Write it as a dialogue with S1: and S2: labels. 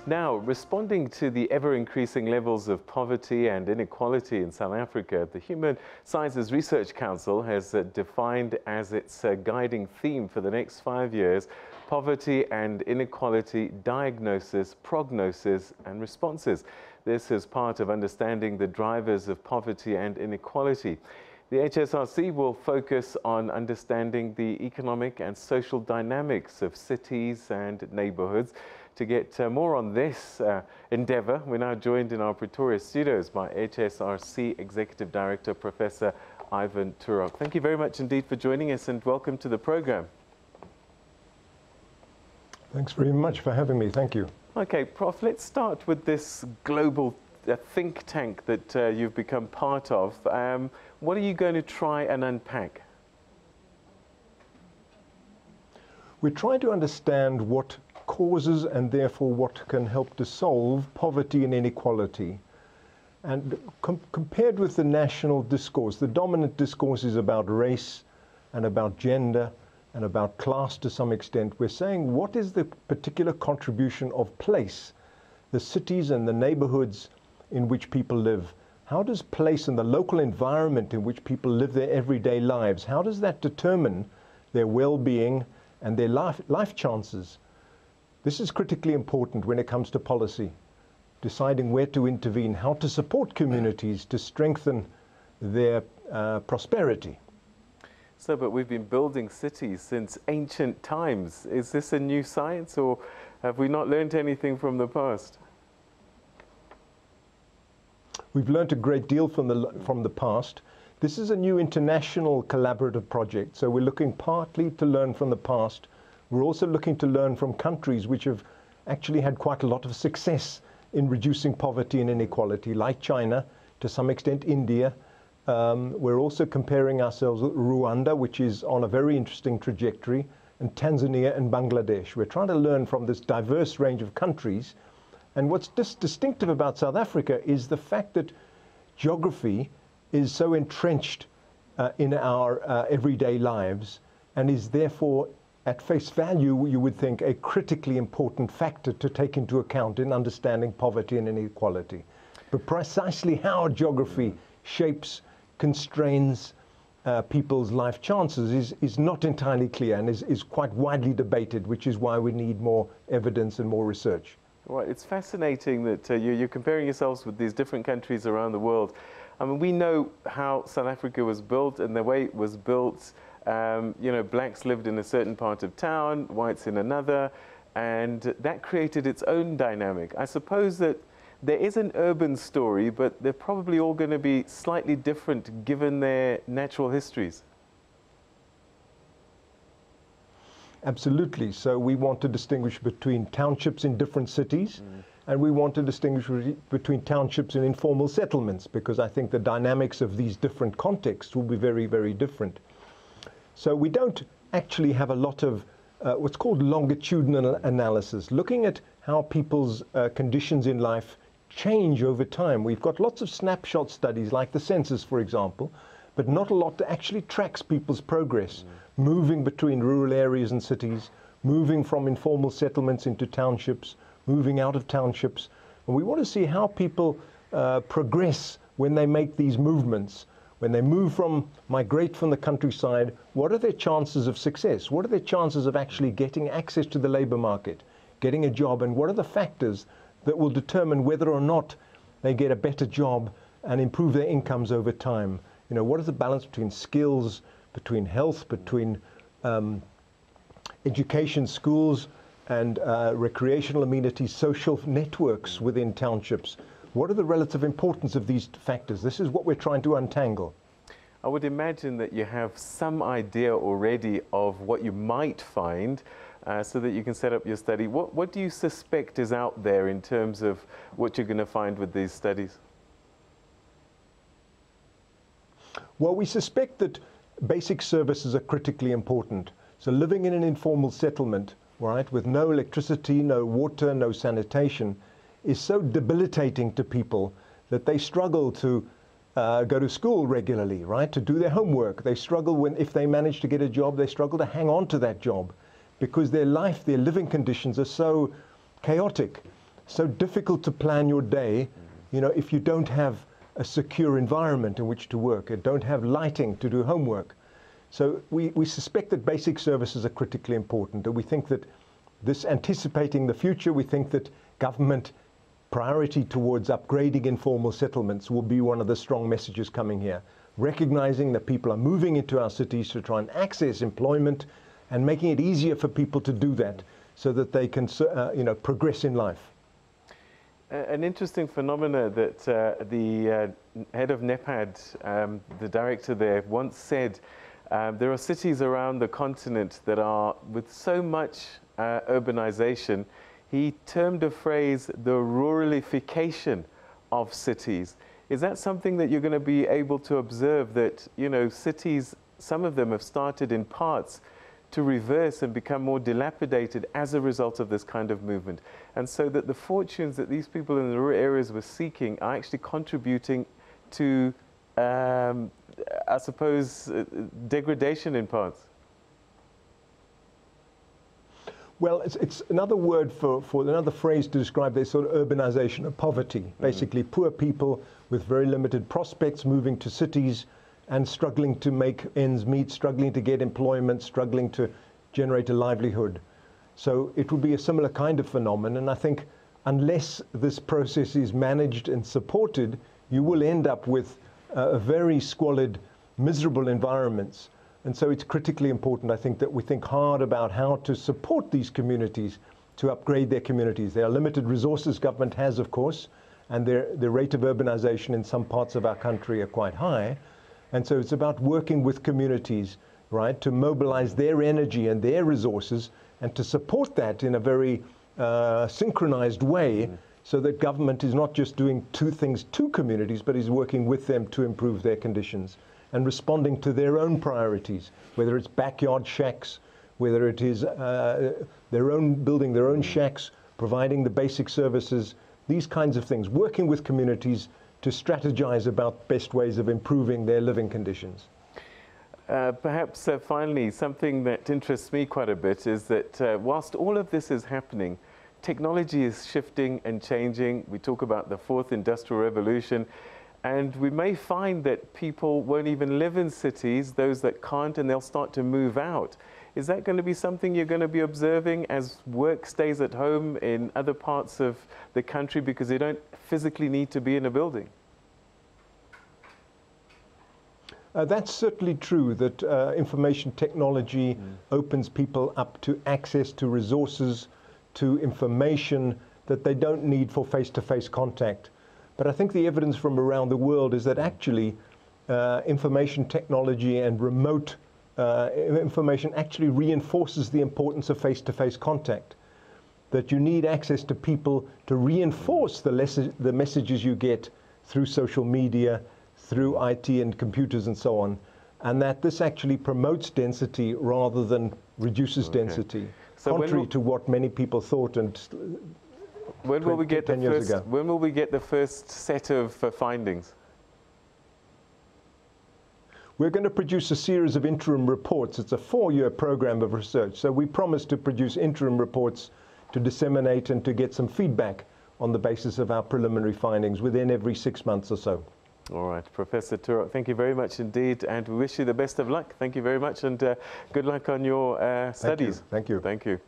S1: Now, responding to the ever-increasing levels of poverty and inequality in South Africa, the Human Sciences Research Council has defined as its guiding theme for the next 5 years, poverty and inequality diagnosis, prognosis and responses. This is part of understanding the drivers of poverty and inequality. The HSRC will focus on understanding the economic and social dynamics of cities and neighbourhoods. To get more on this endeavour, we're now joined in our Pretoria studios by HSRC Executive Director Professor Ivan Turok. Thank you very much indeed for joining us and welcome to the programme.
S2: Thanks very much for having me. Thank you.
S1: Okay, Prof, let's start with this global think tank that you've become part of. What are you going to try and unpack?
S2: We're trying to understand what causes and therefore what can help to solve poverty and inequality. And compared with the national discourse, the dominant discourse is about race and about gender and about class to some extent. We're saying what is the particular contribution of place, the cities and the neighborhoods in which people live? How does place and the local environment in which people live their everyday lives, how does that determine their well-being and their life chances? This is critically important when it comes to policy, deciding where to intervene, how to support communities to strengthen their prosperity.
S1: So, but we've been building cities since ancient times. Is this a new science or have we not learned anything from the past?
S2: We've learned a great deal from the past. This is a new international collaborative project, so we're looking partly to learn from the past. We're also looking to learn from countries which have actually had quite a lot of success in reducing poverty and inequality, like China, to some extent India. We're also comparing ourselves with Rwanda, which is on a very interesting trajectory, and Tanzania and Bangladesh. We're trying to learn from this diverse range of countries. And what's distinctive about South Africa is the fact that geography is so entrenched in our everyday lives and is therefore, at face value, you would think, a critically important factor to take into account in understanding poverty and inequality. But precisely how geography shapes, constrains people's life chances is not entirely clear and is quite widely debated, which is why we need more evidence and more research.
S1: Right, it's fascinating that you're comparing yourselves with these different countries around the world. I mean, we know how South Africa was built and the way it was built. You know, blacks lived in a certain part of town, whites in another, and that created its own dynamic. I suppose that there is an urban story, but they're probably all going to be slightly different given their natural histories.
S2: Absolutely. So we want to distinguish between townships in different cities, and we want to distinguish between townships and informal settlements, because I think the dynamics of these different contexts will be very, very different. So we don't actually have a lot of what's called longitudinal analysis, looking at how people's conditions in life change over time. We've got lots of snapshot studies, like the census, for example, but not a lot that actually tracks people's progress, moving between rural areas and cities, moving from informal settlements into townships, moving out of townships. And we want to see how people progress when they make these movements. When they migrate from the countryside, what are their chances of success? What are their chances of actually getting access to the labor market, getting a job, and what are the factors that will determine whether or not they get a better job and improve their incomes over time? You know, what is the balance between skills, between health, between education, schools, and recreational amenities, social networks within townships? What are the relative importance of these factors? This is what we're trying to untangle.
S1: I would imagine that you have some idea already of what you might find so that you can set up your study. What do you suspect is out there in terms of what you're going to find with these studies?
S2: Well, we suspect that basic services are critically important. So living in an informal settlement, right, with no electricity, no water, no sanitation, is so debilitating to people that they struggle to go to school regularly, right, to do their homework. They struggle if they manage to get a job, they struggle to hang on to that job because their living conditions are so chaotic. so difficult to plan your day, you know, if you don't have a secure environment in which to work and don't have lighting to do homework. So we suspect that basic services are critically important, and we think that this anticipating the future, we think that government priority towards upgrading informal settlements will be one of the strong messages coming here, recognizing that people are moving into our cities to try and access employment and making it easier for people to do that so that they can you know, progress in life.
S1: An interesting phenomena that the head of NEPAD, the director there, once said, there are cities around the continent that are, with so much urbanization, he termed a phrase, the ruralification of cities. Is that something that you're going to be able to observe, that, you know, cities, some of them have started in parts to reverse and become more dilapidated as a result of this kind of movement? And so that the fortunes that these people in the rural areas were seeking are actually contributing to, I suppose, degradation in parts?
S2: Well, it's another word for another phrase to describe this sort of urbanization of poverty. Basically, poor people with very limited prospects moving to cities and struggling to make ends meet, struggling to get employment, struggling to generate a livelihood. So it would be a similar kind of phenomenon. And I think unless this process is managed and supported, you will end up with very squalid, miserable environments. And so it's critically important, I think, that we think hard about how to support these communities to upgrade their communities. There are limited resources government has, of course, and the rate of urbanization in some parts of our country are quite high. And so it's about working with communities, right, to mobilize their energy and their resources and to support that in a very synchronized way, so that government is not just doing two things to communities, but is working with them to improve their conditions and responding to their own priorities, whether it's backyard shacks, whether it is building their own shacks, providing the basic services, these kinds of things, working with communities to strategize about best ways of improving their living conditions.
S1: Perhaps finally, something that interests me quite a bit is that whilst all of this is happening, technology is shifting and changing. We talk about the fourth industrial revolution, and we may find that people won't even live in cities, those that can't, and they'll start to move out. Is that going to be something you're going to be observing as work stays at home in other parts of the country because they don't physically need to be in a building?
S2: That's certainly true, that information technology opens people up to access to resources, to information that they don't need for face-to-face contact. But I think the evidence from around the world is that actually information technology and remote information actually reinforces the importance of face-to-face contact. That you need access to people to reinforce the messages you get through social media, through IT and computers and so on, and that this actually promotes density rather than reduces density, so contrary to what many people thought and
S1: when will we get
S2: 10 years ago.
S1: When will we get the first set of findings?
S2: We're going to produce a series of interim reports. It's a 4-year program of research. So we promise to produce interim reports to disseminate and to get some feedback on the basis of our preliminary findings within every 6 months or so.
S1: All right, Professor Turok, thank you very much indeed, and we wish you the best of luck. Thank you very much, and good luck on your studies.
S2: Thank you.
S1: Thank you.